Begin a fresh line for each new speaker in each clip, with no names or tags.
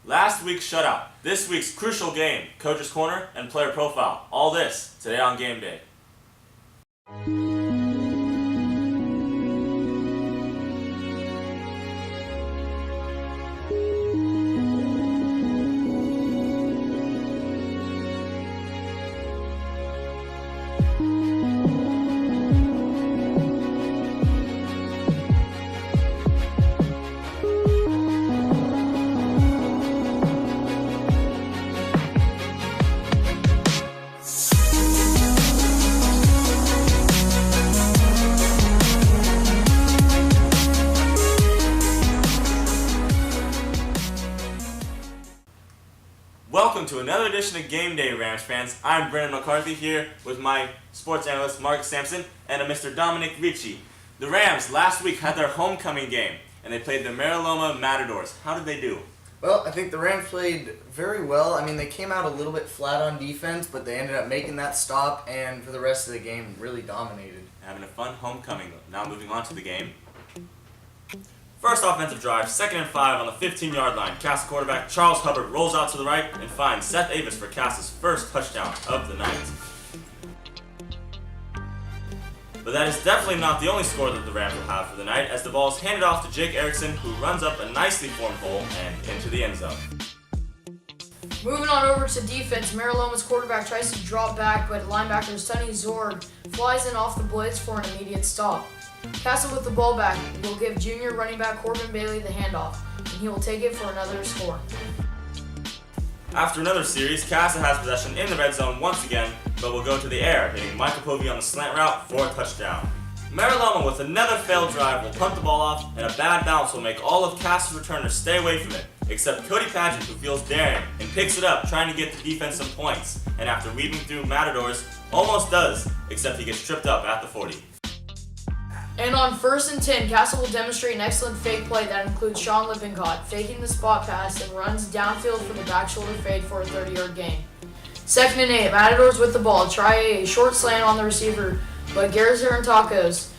Last week's shutout, this week's crucial game, Coach's Corner, and Player Profile. All this today on Game Day. Welcome to another edition of Game Day, Rams fans. I'm Brennan McCarthy here with my sports analyst Mark Sampson and a Mr. Dominic Ricci. The Rams last week had their homecoming game and they played the Mariloma Matadors. How did they do?
Well, I think the Rams played very well. I mean, they came out a little bit flat on defense, but they ended up making that stop and for the rest of the game really dominated.
Having a fun homecoming. Now moving on to the game. First offensive drive, 2nd and 5 on the 15-yard line. Cass quarterback Charles Hubbard rolls out to the right and finds Seth Avis for Cass's first touchdown of the night. But that is definitely not the only score that the Rams will have for the night, as the ball is handed off to Jake Erickson, who runs up a nicely formed hole and into the end zone.
Moving on over to defense, Mariloma's quarterback tries to drop back, but linebacker Sonny Zorg flies in off the blitz for an immediate stop. Castle with the ball back will give junior running back Corbin Bailey the handoff, and he will take it for another score.
After another series, Casa has possession in the red zone once again, but will go to the air, hitting Michael Povey on the slant route for a touchdown. Mariloma with another failed drive will punt the ball off, and a bad bounce will make all of Casa's returners stay away from it, except Cody Padgett, who feels daring and picks it up, trying to get the defense some points, and after weaving through Matadors, almost does, except he gets tripped up at the 40.
And on 1st and 10, Castle will demonstrate an excellent fake play that includes Sean Lippincott faking the spot pass and runs downfield for the back shoulder fade for a 30-yard gain. 2nd and 8, Matadors with the ball try a short slant on the receiver, but Garrett Tacos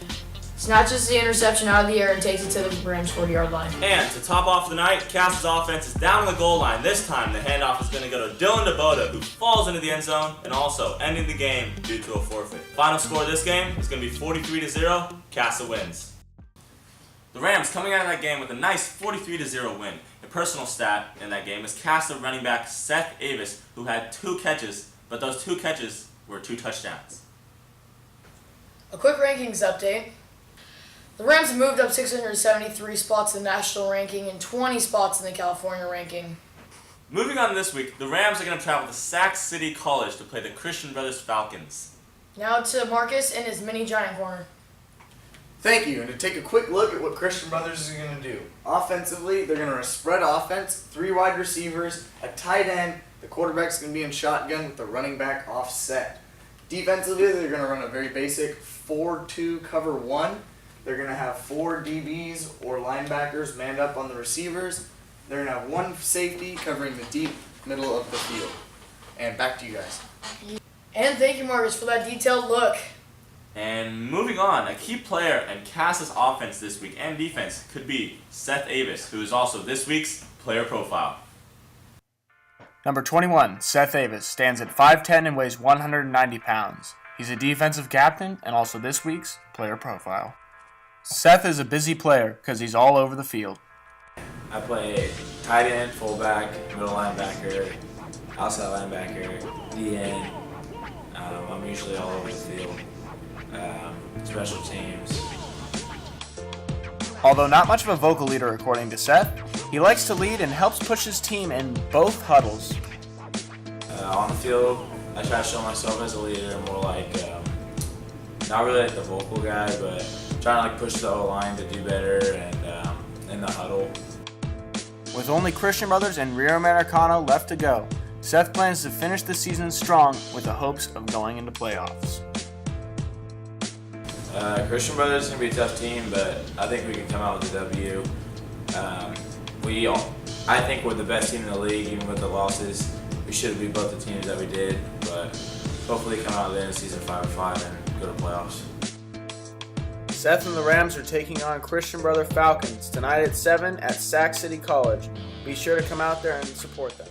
snatches the interception out of the air and takes it to the Rams 40-yard line.
And to top off the night, Cass's offense is down on the goal line. This time, the handoff is going to go to Dylan DeBoda, who falls into the end zone and also ending the game due to a forfeit. Final score of this game is going to be 43-0. Casa wins. The Rams coming out of that game with a nice 43-0 win. A personal stat in that game is Casa running back Seth Avis, who had 2 catches, but those 2 catches were 2 touchdowns.
A quick rankings update. The Rams have moved up 673 spots in the national ranking and 20 spots in the California ranking.
Moving on this week, the Rams are going to travel to Sac City College to play the Christian Brothers Falcons.
Now to Marcus and his mini giant corner.
Thank you, and to take a quick look at what Christian Brothers is going to do. Offensively, they're going to spread offense, 3 wide receivers, a tight end, the quarterback's going to be in shotgun with the running back offset. Defensively, they're going to run a very basic 4-2 cover 1. They're going to have 4 DBs or linebackers manned up on the receivers. They're going to have 1 safety covering the deep middle of the field. And back to you guys.
And thank you, Marcus, for that detailed look.
And moving on, a key player in Cass's offense this week and defense could be Seth Avis, who is also this week's player profile.
Number 21, Seth Avis, stands at 5'10 and weighs 190 pounds. He's a defensive captain and also this week's player profile. Seth is a busy player because he's all over the field.
I play tight end, fullback, middle linebacker, outside linebacker, DN. I'm usually all over the field. Special teams.
Although not much of a vocal leader according to Seth, he likes to lead and helps push his team in both huddles.
On the field, I try to show myself as a leader, more like, not really like the vocal guy, but trying to like push the O-line to do better and in the huddle.
With only Christian Brothers and Rio Americano left to go, Seth plans to finish the season strong with the hopes of going into playoffs.
Christian Brothers is going to be a tough team, but I think we can come out with a W. I think we're the best team in the league, even with the losses. We should have beat both the teams that we did, but hopefully come out of the end of season 5-5 and go to playoffs.
Seth and the Rams are taking on Christian Brother Falcons tonight at 7 at Sac City College. Be sure to come out there and support them.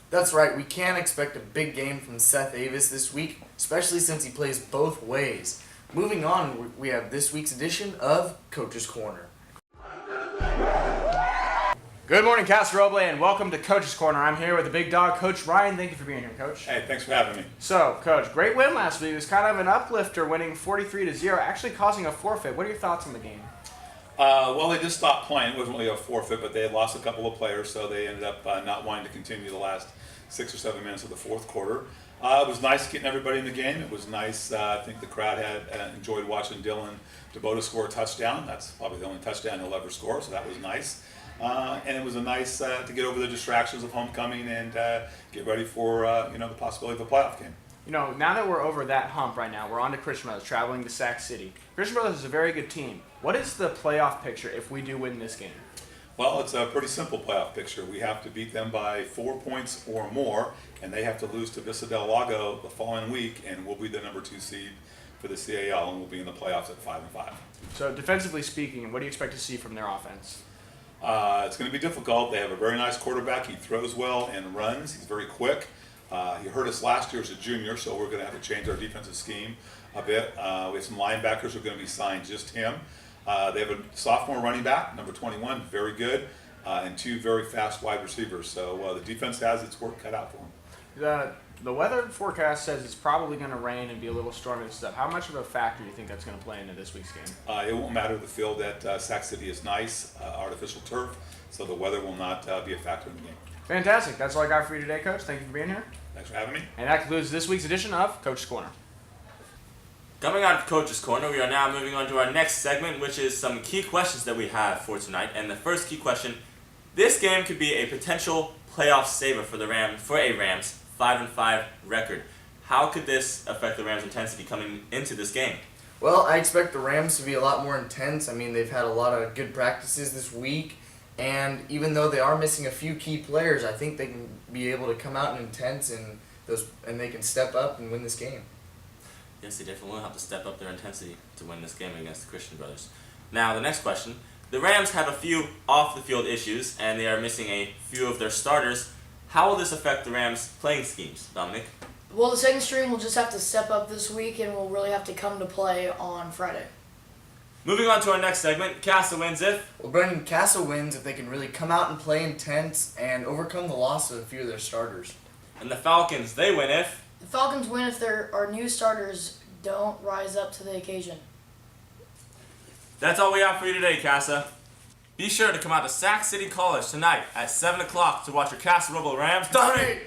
That's right, we can expect a big game from Seth Avis this week, especially since he plays both ways. Moving on, we have this week's edition of Coach's Corner.
Good morning, Casa Roble, and welcome to Coach's Corner. I'm here with the big dog, Coach Ryan. Thank you for being here, Coach.
Hey, thanks for having me.
So, Coach, great win last week. It was kind of an uplifter, winning 43-0, actually causing a forfeit. What are your thoughts on the game?
Well, they just stopped playing. It wasn't really a forfeit, but they had lost a couple of players, so they ended up not wanting to continue the last 6 or 7 minutes of the fourth quarter. It was nice getting everybody in the game. It was nice. I think the crowd had enjoyed watching Dylan DeBoda score a touchdown. That's probably the only touchdown he'll ever score, so that was nice. And it was a nice to get over the distractions of homecoming and get ready for the possibility of a playoff game.
You know, now that we're over that hump right now, we're on to Christian Brothers, traveling to Sac City. Christian Brothers is a very good team. What is the playoff picture if we do win this game?
Well, it's a pretty simple playoff picture. We have to beat them by 4 points or more, and they have to lose to Vista Del Lago the following week, and we'll be the number 2 seed for the CAL, and we'll be in the playoffs at 5-5.
So, defensively speaking, what do you expect to see from their offense?
It's going to be difficult. They have a very nice quarterback. He throws well and runs. He's very quick. He hurt us last year as a junior, so we're going to have to change our defensive scheme a bit. We have some linebackers who are going to be signed, just him. They have a sophomore running back, number 21, very good, and 2 very fast wide receivers. So the defense has its work cut out for them.
The weather forecast says it's probably going to rain and be a little stormy and stuff. How much of a factor do you think that's going to play into this week's game?
It won't matter. The field at Sac City is nice, artificial turf, so the weather will not be a factor in the game.
Fantastic. That's all I got for you today, Coach. Thank you for being here.
Thanks for having me.
And that concludes this week's edition of Coach's Corner.
Coming out of Coach's Corner, we are now moving on to our next segment, which is some key questions that we have for tonight. And the first key question, this game could be a potential playoff saver for a Rams 5-5 record. How could this affect the Rams' intensity coming into this game?
Well, I expect the Rams to be a lot more intense. I mean, they've had a lot of good practices this week, and even though they are missing a few key players, I think they can be able to come out and intense and they can step up and win this game.
Yes, they definitely will have to step up their intensity to win this game against the Christian Brothers. Now, the next question. The Rams have a few off-the-field issues, and they are missing a few of their starters. How will this affect the Rams' playing schemes, Dominic?
Well, the second string will just have to step up this week and will really have to come to play on Friday.
Moving on to our next segment, Casa wins if...
Well, Brendan, Casa wins if they can really come out and play intense and overcome the loss of a few of their starters.
And the Falcons, they win if...
The Falcons win if our new starters don't rise up to the occasion.
That's all we have for you today, Casa. Be sure to come out to Sac City College tonight at 7 o'clock to watch your Casa Roble Rams dominate!